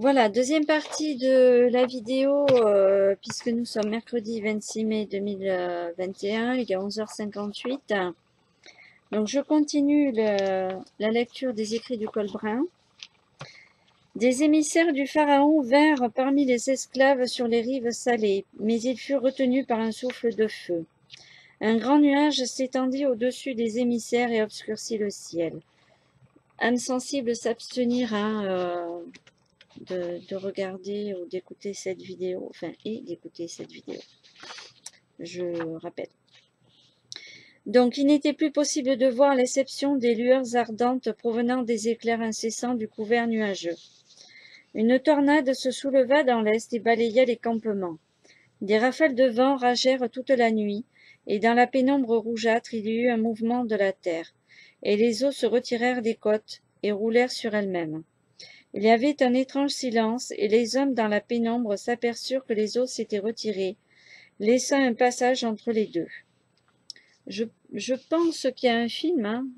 Voilà, deuxième partie de la vidéo, puisque nous sommes mercredi 26 mai 2021, il est 11h58. Donc je continue la lecture des écrits du Colbrun. Des émissaires du pharaon vinrent parmi les esclaves sur les rives salées, mais ils furent retenus par un souffle de feu. Un grand nuage s'étendit au-dessus des émissaires et obscurcit le ciel. Âme sensible s'abstenir de regarder ou d'écouter cette vidéo, d'écouter cette vidéo, je rappelle. Donc il n'était plus possible de voir l'exception des lueurs ardentes provenant des éclairs incessants du couvert nuageux. Une tornade se souleva dans l'est et balaya les campements. Des rafales de vent ragèrent toute la nuit, et dans la pénombre rougeâtre il y eut un mouvement de la terre, et les eaux se retirèrent des côtes et roulèrent sur elles-mêmes. Il y avait un étrange silence, et les hommes dans la pénombre s'aperçurent que les eaux s'étaient retirées, laissant un passage entre les deux. Je pense qu'il y a un film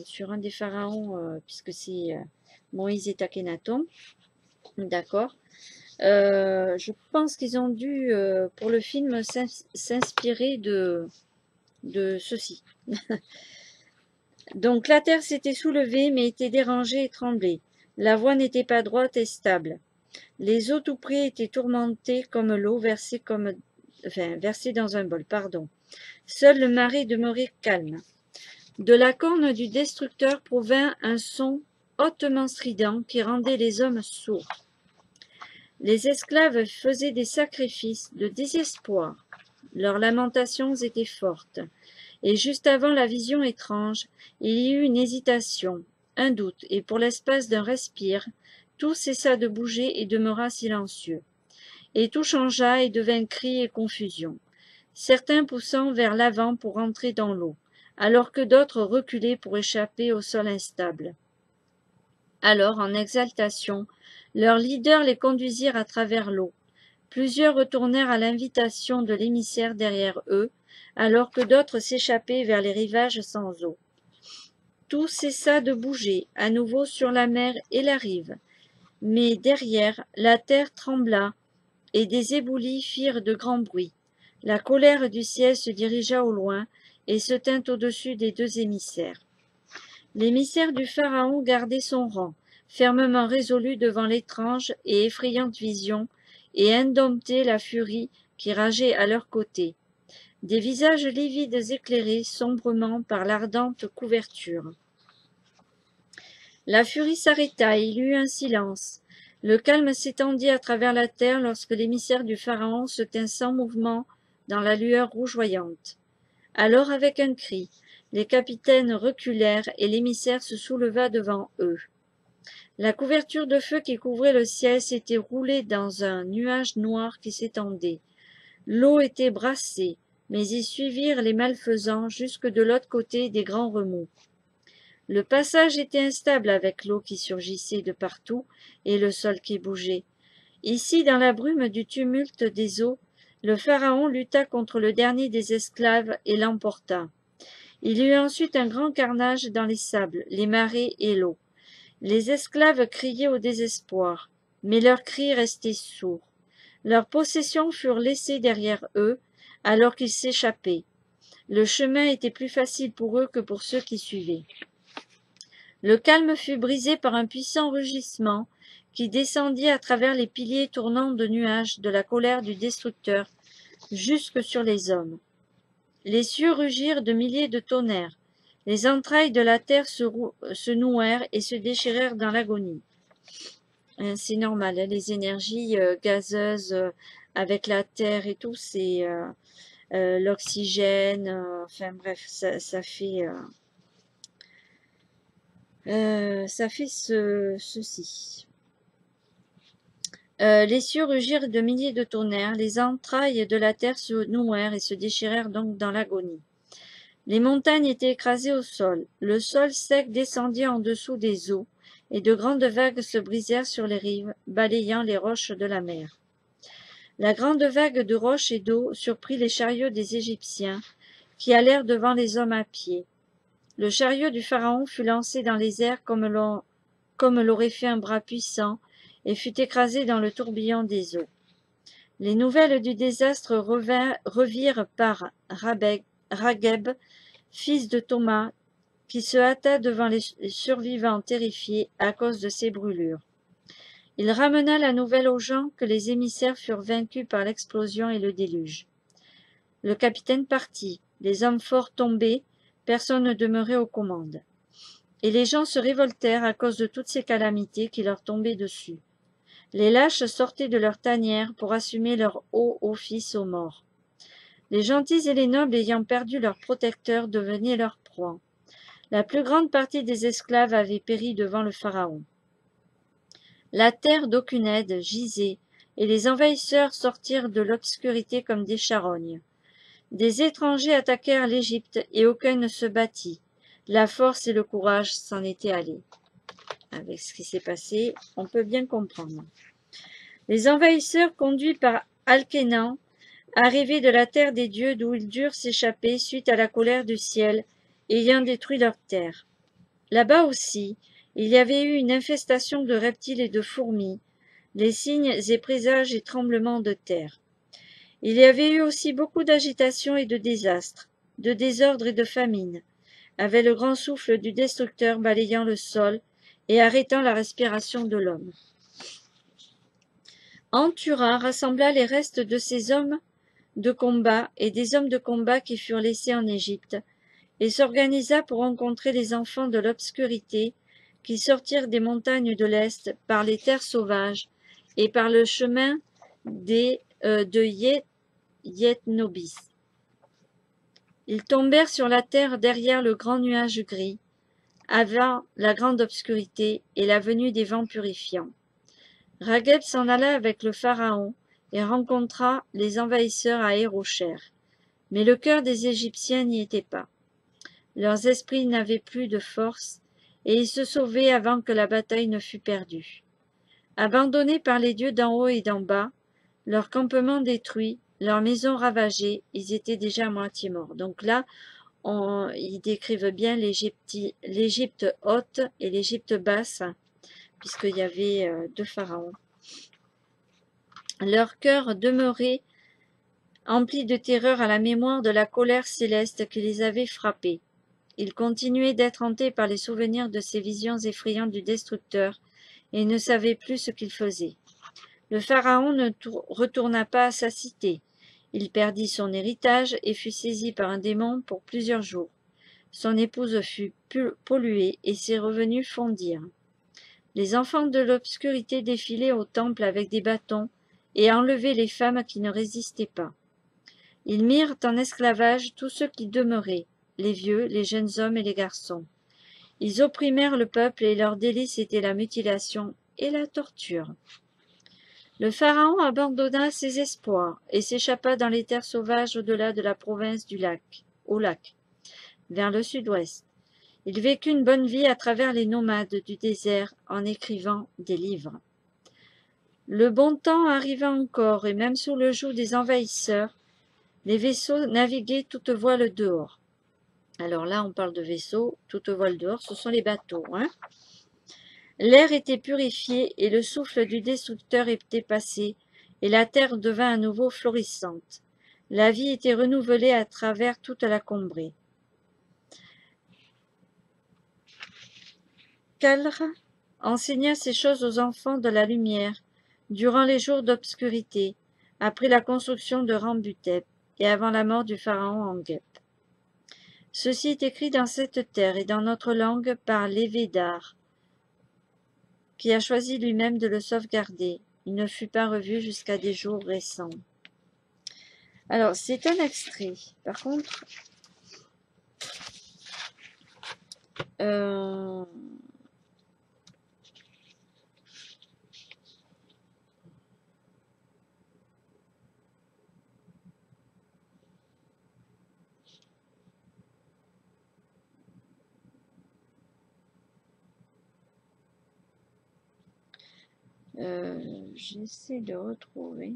sur un des pharaons, puisque c'est Moïse et Akhenaton, d'accord. Je pense qu'ils ont dû, pour le film, s'inspirer de ceci. Donc la terre s'était soulevée, mais était dérangée et tremblait. La voie n'était pas droite et stable. Les eaux tout près étaient tourmentées comme l'eau versée dans un bol, pardon. Seul le marais demeurait calme. De la corne du destructeur provint un son hautement strident qui rendait les hommes sourds. Les esclaves faisaient des sacrifices de désespoir. Leurs lamentations étaient fortes. Et juste avant la vision étrange, il y eut une hésitation, un doute, et pour l'espace d'un respire, tout cessa de bouger et demeura silencieux. Et tout changea et devint cri et confusion, certains poussant vers l'avant pour entrer dans l'eau, alors que d'autres reculaient pour échapper au sol instable. Alors, en exaltation, leurs leaders les conduisirent à travers l'eau. Plusieurs retournèrent à l'invitation de l'émissaire derrière eux, alors que d'autres s'échappaient vers les rivages sans eau. Tout cessa de bouger, à nouveau sur la mer et la rive. Mais derrière, la terre trembla, et des éboulis firent de grands bruits. La colère du ciel se dirigea au loin, et se tint au-dessus des deux émissaires. L'émissaire du pharaon gardait son rang, fermement résolu devant l'étrange et effrayante vision, et indomptait la furie qui rageait à leur côté. Des visages livides éclairés sombrement par l'ardente couverture. La furie s'arrêta et il y eut un silence. Le calme s'étendit à travers la terre lorsque l'émissaire du pharaon se tint sans mouvement dans la lueur rougeoyante. Alors, avec un cri, les capitaines reculèrent et l'émissaire se souleva devant eux. La couverture de feu qui couvrait le ciel s'était roulée dans un nuage noir qui s'étendait. L'eau était brassée, mais ils suivirent les malfaisants jusque de l'autre côté des grands remous. Le passage était instable avec l'eau qui surgissait de partout et le sol qui bougeait. Ici, dans la brume du tumulte des eaux, le pharaon lutta contre le dernier des esclaves et l'emporta. Il y eut ensuite un grand carnage dans les sables, les marais et l'eau. Les esclaves criaient au désespoir, mais leurs cris restaient sourds. Leurs possessions furent laissées derrière eux, alors qu'ils s'échappaient. Le chemin était plus facile pour eux que pour ceux qui suivaient. Le calme fut brisé par un puissant rugissement qui descendit à travers les piliers tournants de nuages de la colère du destructeur jusque sur les hommes. Les cieux rugirent de milliers de tonnerres. Les entrailles de la terre se nouèrent et se déchirèrent dans l'agonie. C'est normal, les énergies gazeuses avec la terre et tout, c'est l'oxygène, enfin bref, ça fait ceci. Les cieux rugirent de milliers de tonnerres, les entrailles de la terre se nouèrent et se déchirèrent donc dans l'agonie. Les montagnes étaient écrasées au sol, le sol sec descendit en dessous des eaux, et de grandes vagues se brisèrent sur les rives, balayant les roches de la mer. La grande vague de roches et d'eau surprit les chariots des Égyptiens, qui allèrent devant les hommes à pied. Le chariot du pharaon fut lancé dans les airs comme l'aurait fait un bras puissant, et fut écrasé dans le tourbillon des eaux. Les nouvelles du désastre revirent par Ragheb, fils de Thomas, qui se hâta devant les survivants terrifiés à cause de ces brûlures. Il ramena la nouvelle aux gens que les émissaires furent vaincus par l'explosion et le déluge. Le capitaine partit, les hommes forts tombés, personne ne demeurait aux commandes. Et les gens se révoltèrent à cause de toutes ces calamités qui leur tombaient dessus. Les lâches sortaient de leur tanière pour assumer leur haut office aux morts. Les gentils et les nobles ayant perdu leur protecteur devenaient leur proie. La plus grande partie des esclaves avait péri devant le pharaon. La terre d'aucune aide gisait, et les envahisseurs sortirent de l'obscurité comme des charognes. Des étrangers attaquèrent l'Égypte, et aucun ne se battit. La force et le courage s'en étaient allés. Avec ce qui s'est passé, on peut bien comprendre. Les envahisseurs conduits par Alkénan, arrivés de la terre des dieux d'où ils durent s'échapper suite à la colère du ciel, ayant détruit leur terre. Là-bas aussi, il y avait eu une infestation de reptiles et de fourmis, les signes et présages et tremblements de terre. Il y avait eu aussi beaucoup d'agitation et de désastres, de désordre et de famine, avec le grand souffle du destructeur balayant le sol et arrêtant la respiration de l'homme. Antura rassembla les restes de ses hommes de combat et des hommes de combat qui furent laissés en Égypte, et s'organisa pour rencontrer les enfants de l'obscurité qui sortirent des montagnes de l'Est par les terres sauvages et par le chemin de Yethnobis. Ils tombèrent sur la terre derrière le grand nuage gris, avant la grande obscurité et la venue des vents purifiants. Ragheb s'en alla avec le pharaon et rencontra les envahisseurs à Hérocher. Mais le cœur des Égyptiens n'y était pas. Leurs esprits n'avaient plus de force, et ils se sauvaient avant que la bataille ne fût perdue. Abandonnés par les dieux d'en haut et d'en bas, leur campement détruit, leurs maisons ravagées, ils étaient déjà à moitié morts. Donc là, ils décrivent bien l'Égypte haute et l'Égypte basse, puisqu'il y avait deux pharaons. Leur cœur demeurait empli de terreur à la mémoire de la colère céleste qui les avait frappés. Ils continuaient d'être hantés par les souvenirs de ces visions effrayantes du destructeur et ne savaient plus ce qu'ils faisaient. Le pharaon ne retourna pas à sa cité. Il perdit son héritage et fut saisi par un démon pour plusieurs jours. Son épouse fut polluée et ses revenus fondirent. Les enfants de l'obscurité défilaient au temple avec des bâtons et enlevaient les femmes qui ne résistaient pas. Ils mirent en esclavage tous ceux qui demeuraient, les vieux, les jeunes hommes et les garçons. Ils opprimèrent le peuple et leur délice était la mutilation et la torture. Le pharaon abandonna ses espoirs et s'échappa dans les terres sauvages au-delà de la province au lac, vers le sud-ouest. Il vécut une bonne vie à travers les nomades du désert en écrivant des livres. Le bon temps arriva encore et même sous le joug des envahisseurs, les vaisseaux naviguaient toutes voiles dehors. Alors là, on parle de vaisseaux, toutes voiles dehors, ce sont les bateaux. L'air était purifié et le souffle du destructeur était passé, et la terre devint à nouveau florissante. La vie était renouvelée à travers toute la contrée. Kalr enseigna ces choses aux enfants de la lumière, durant les jours d'obscurité, après la construction de Rambutep et avant la mort du pharaon Angep. Ceci est écrit dans cette terre et dans notre langue par l'Évédar, qui a choisi lui-même de le sauvegarder. Il ne fut pas revu jusqu'à des jours récents. Alors, c'est un extrait. Par contre, j'essaie de retrouver.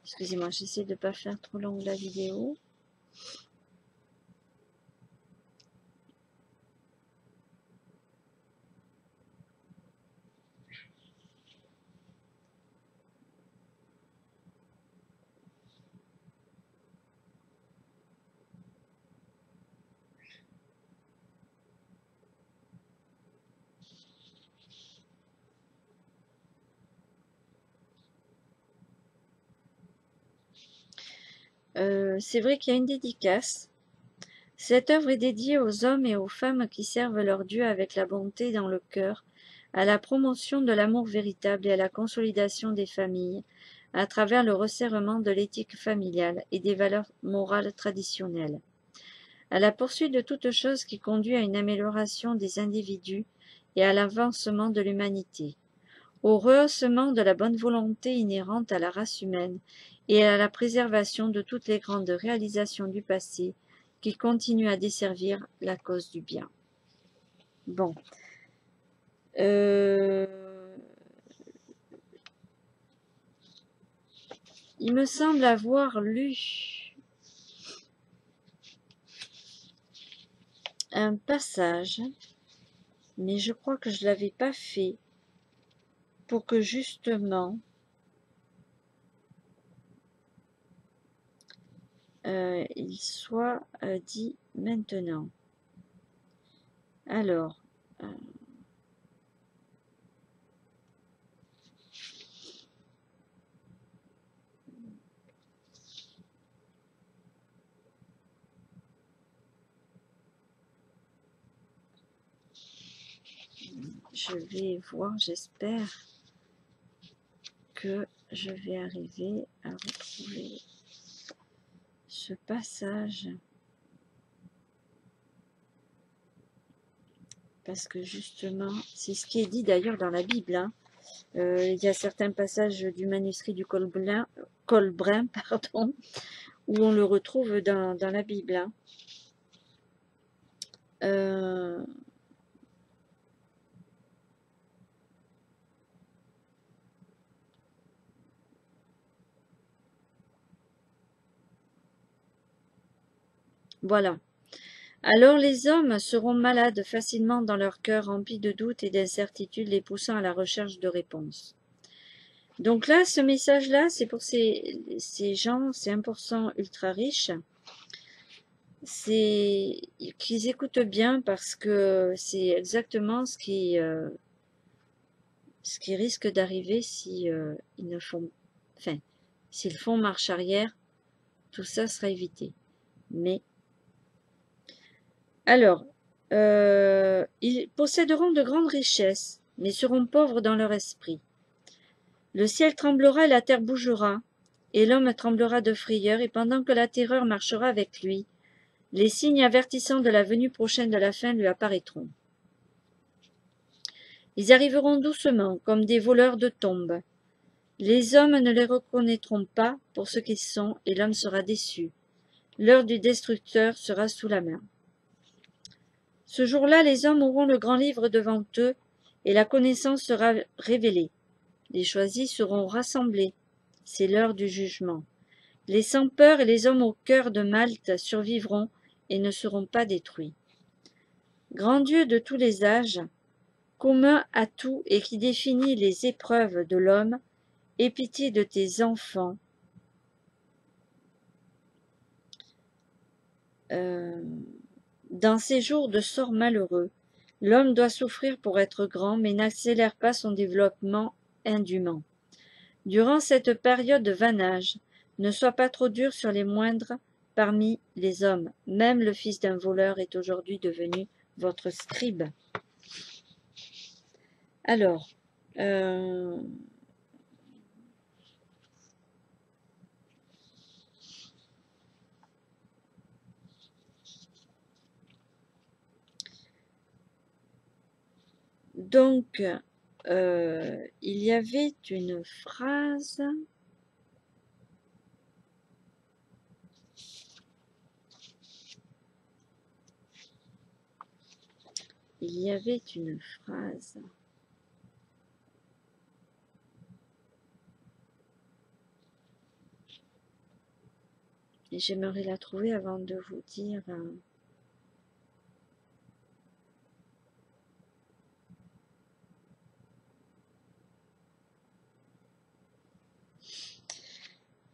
Excusez-moi, j'essaie de ne pas faire trop longue la vidéo. c'est vrai qu'il y a une dédicace. Cette œuvre est dédiée aux hommes et aux femmes qui servent leur Dieu avec la bonté dans le cœur, à la promotion de l'amour véritable et à la consolidation des familles, à travers le resserrement de l'éthique familiale et des valeurs morales traditionnelles, à la poursuite de toute chose qui conduit à une amélioration des individus et à l'avancement de l'humanité, au rehaussement de la bonne volonté inhérente à la race humaine et à la préservation de toutes les grandes réalisations du passé qui continuent à desservir la cause du bien. Bon. Il me semble avoir lu un passage, mais je crois que je ne l'avais pas fait pour que justement il soit dit maintenant. Alors, je vais voir, j'espère que je vais arriver à retrouver ce passage. Parce que justement, c'est ce qui est dit d'ailleurs dans la Bible. Hein. Il y a certains passages du manuscrit du Colbrin pardon, où on le retrouve dans la Bible. Hein. Voilà. Alors les hommes seront malades facilement dans leur cœur remplis de doutes et d'incertitudes, les poussant à la recherche de réponses. Donc là, ce message-là, c'est pour ces gens, ces 1% ultra riches, c'est qu'ils écoutent bien parce que c'est exactement ce qui risque d'arriver si ils ne font, enfin, s'ils font marche arrière, tout ça sera évité. Mais alors, ils posséderont de grandes richesses, mais seront pauvres dans leur esprit. Le ciel tremblera et la terre bougera, et l'homme tremblera de frayeur, et pendant que la terreur marchera avec lui, les signes avertissant de la venue prochaine de la fin lui apparaîtront. Ils arriveront doucement, comme des voleurs de tombes. Les hommes ne les reconnaîtront pas pour ce qu'ils sont, et l'homme sera déçu. L'heure du destructeur sera sous la main. Ce jour-là, les hommes auront le grand livre devant eux, et la connaissance sera révélée. Les choisis seront rassemblés. C'est l'heure du jugement. Les sans-peur et les hommes au cœur de Malte survivront et ne seront pas détruits. Grand Dieu de tous les âges, commun à tout et qui définit les épreuves de l'homme, aie pitié de tes enfants. Dans ces jours de sort malheureux, l'homme doit souffrir pour être grand, mais n'accélère pas son développement indûment. Durant cette période de vannage, ne sois pas trop dur sur les moindres parmi les hommes. Même le fils d'un voleur est aujourd'hui devenu votre scribe. Alors, donc, il y avait une phrase. Il y avait une phrase. Et j'aimerais la trouver avant de vous dire.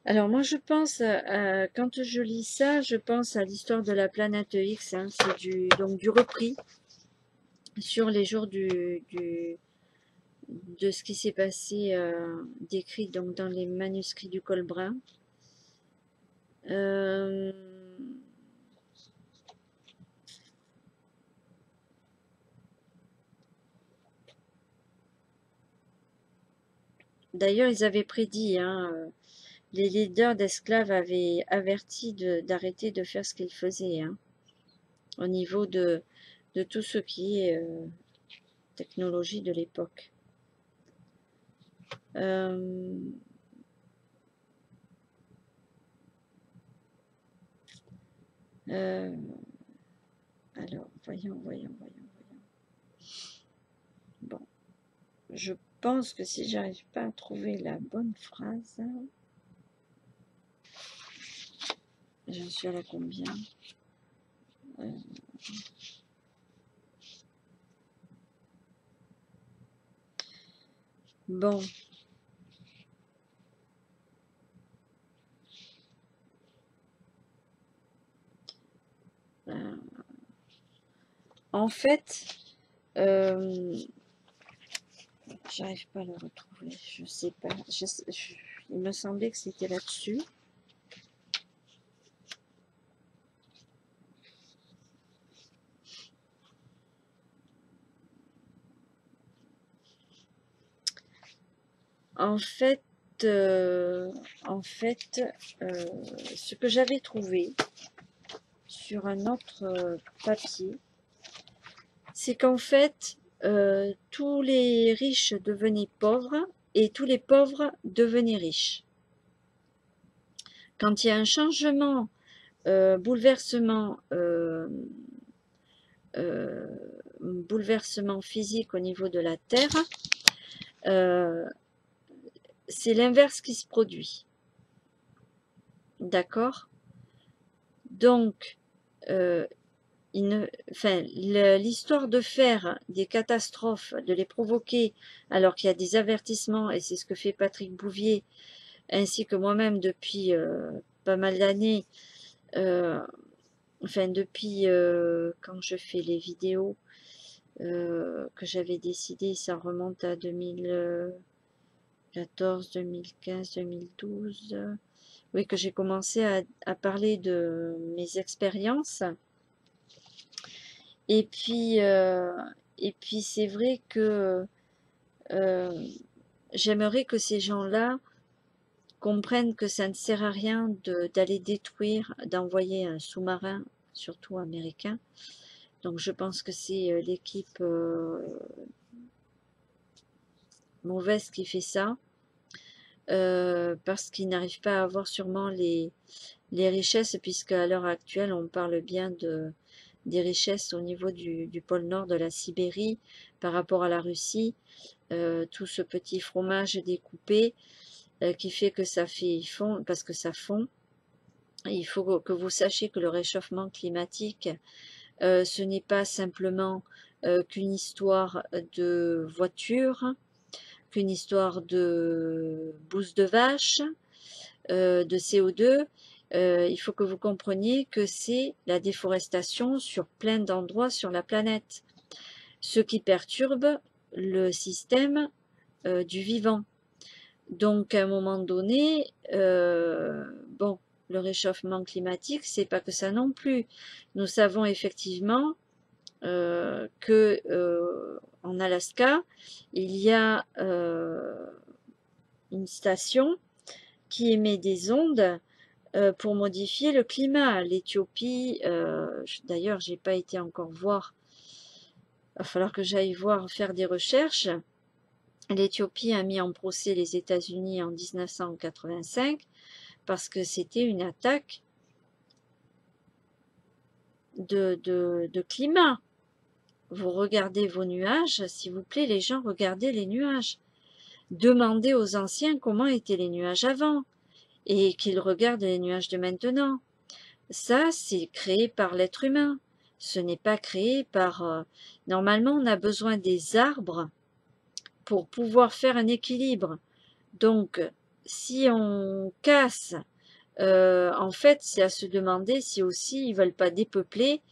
Alors moi je pense, quand je lis ça, je pense à l'histoire de la planète X, hein, c'est donc du repris sur les jours de ce qui s'est passé décrit donc dans les manuscrits du Colbrin. Euh, D'ailleurs, ils avaient prédit, hein, les leaders d'esclaves avaient averti d'arrêter de faire ce qu'ils faisaient, hein, au niveau de tout ce qui est technologie de l'époque. Euh, alors, voyons. Bon, je pense que si j'arrive pas à trouver la bonne phrase, j'en suis à la combien? Bon. En fait, j'arrive pas à le retrouver. Je sais pas. Il me semblait que c'était là-dessus. En fait, ce que j'avais trouvé sur un autre papier, c'est qu'en fait, tous les riches devenaient pauvres et tous les pauvres devenaient riches. Quand il y a un changement, bouleversement physique au niveau de la Terre, c'est l'inverse qui se produit. D'accord? Donc, l'histoire de faire des catastrophes, de les provoquer alors qu'il y a des avertissements, et c'est ce que fait Patrick Bouvier, ainsi que moi-même depuis pas mal d'années, depuis quand je fais les vidéos que j'avais décidé, ça remonte à 2014, 2015, 2012, oui, que j'ai commencé à parler de mes expériences. Et puis c'est vrai que j'aimerais que ces gens-là comprennent que ça ne sert à rien d'aller détruire, d'envoyer un sous-marin, surtout américain. Donc je pense que c'est l'équipe mauvaise qui fait ça, parce qu'ils n'arrivent pas à avoir sûrement les richesses, puisque à l'heure actuelle on parle bien des richesses au niveau du pôle nord de la Sibérie par rapport à la Russie, tout ce petit fromage découpé qui fait que ça fait fond, parce que ça fond. Il faut que vous sachiez que le réchauffement climatique, ce n'est pas simplement qu'une histoire de voiture, qu'une histoire de bouse de vache, de CO2. Il faut que vous compreniez que c'est la déforestation sur plein d'endroits sur la planète, ce qui perturbe le système du vivant. Donc, à un moment donné, bon, le réchauffement climatique, c'est pas que ça non plus. Nous savons effectivement que en Alaska, il y a une station qui émet des ondes pour modifier le climat. L'Éthiopie, d'ailleurs, j'ai pas été encore voir. Il va falloir que j'aille voir, faire des recherches. L'Éthiopie a mis en procès les États-Unis en 1985 parce que c'était une attaque de climat. Vous regardez vos nuages, s'il vous plaît, les gens, regardez les nuages. Demandez aux anciens comment étaient les nuages avant et qu'ils regardent les nuages de maintenant. Ça, c'est créé par l'être humain. Ce n'est pas créé par... Normalement, on a besoin des arbres pour pouvoir faire un équilibre. Donc, si on casse, en fait, c'est à se demander si aussi ils veulent pas dépeupler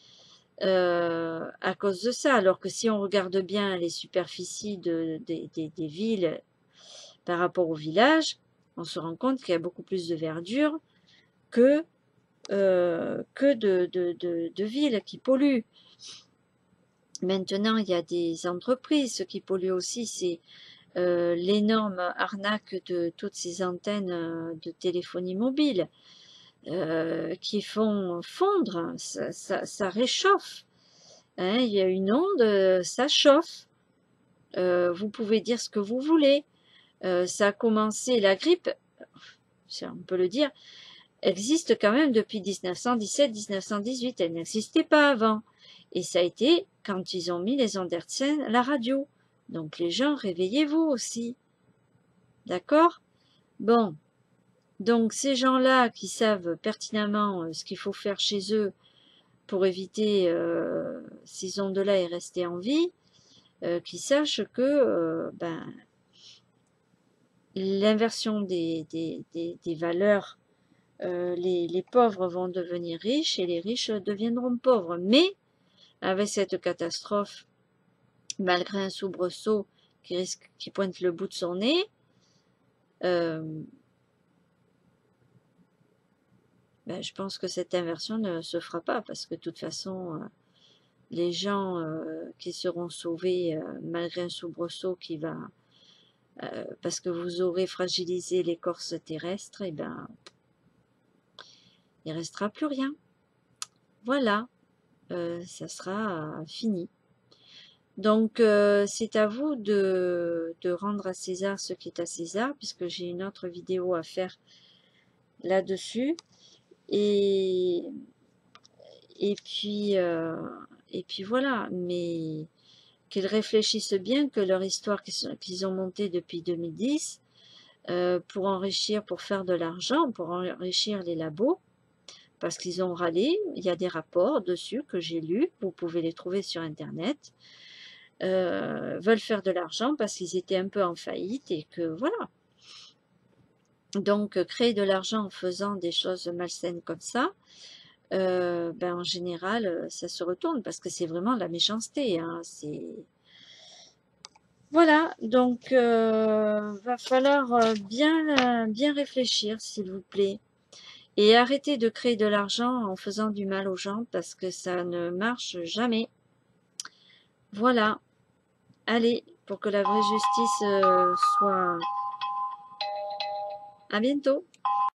à cause de ça. Alors que si on regarde bien les superficies des villes par rapport aux villages, on se rend compte qu'il y a beaucoup plus de verdure que que de villes qui polluent. Maintenant, il y a des entreprises. Ce qui pollue aussi, c'est l'énorme arnaque de toutes ces antennes de téléphonie mobile qui font fondre, ça réchauffe. Hein, il y a une onde, ça chauffe. Vous pouvez dire ce que vous voulez. Ça a commencé, la grippe, on peut le dire, existe quand même depuis 1917-1918. Elle n'existait pas avant. Et ça a été quand ils ont mis les ondes hertziennes à la radio. Donc les gens, réveillez-vous aussi. D'accord? Bon. Donc ces gens-là qui savent pertinemment ce qu'il faut faire chez eux pour éviter ces ondes-là et rester en vie, qui sachent que l'inversion des valeurs, les pauvres vont devenir riches et les riches deviendront pauvres. Mais avec cette catastrophe, malgré un soubresaut qui pointe le bout de son nez, je pense que cette inversion ne se fera pas parce que de toute façon, les gens qui seront sauvés malgré un soubresaut qui va, parce que vous aurez fragilisé l'écorce terrestre, et il restera plus rien. Voilà, ça sera fini. Donc c'est à vous de rendre à César ce qui est à César, puisque j'ai une autre vidéo à faire là-dessus. Et puis voilà, mais qu'ils réfléchissent bien que leur histoire qu'ils ont montée depuis 2010 pour enrichir, pour faire de l'argent, pour enrichir les labos, parce qu'ils ont râlé, il y a des rapports dessus que j'ai lus, vous pouvez les trouver sur internet, veulent faire de l'argent parce qu'ils étaient un peu en faillite et que voilà. Donc créer de l'argent en faisant des choses malsaines comme ça, en général, ça se retourne parce que c'est vraiment de la méchanceté. Hein, voilà, donc va falloir bien réfléchir, s'il vous plaît. Et arrêter de créer de l'argent en faisant du mal aux gens parce que ça ne marche jamais. Voilà. Allez, pour que la vraie justice soit... À bientôt.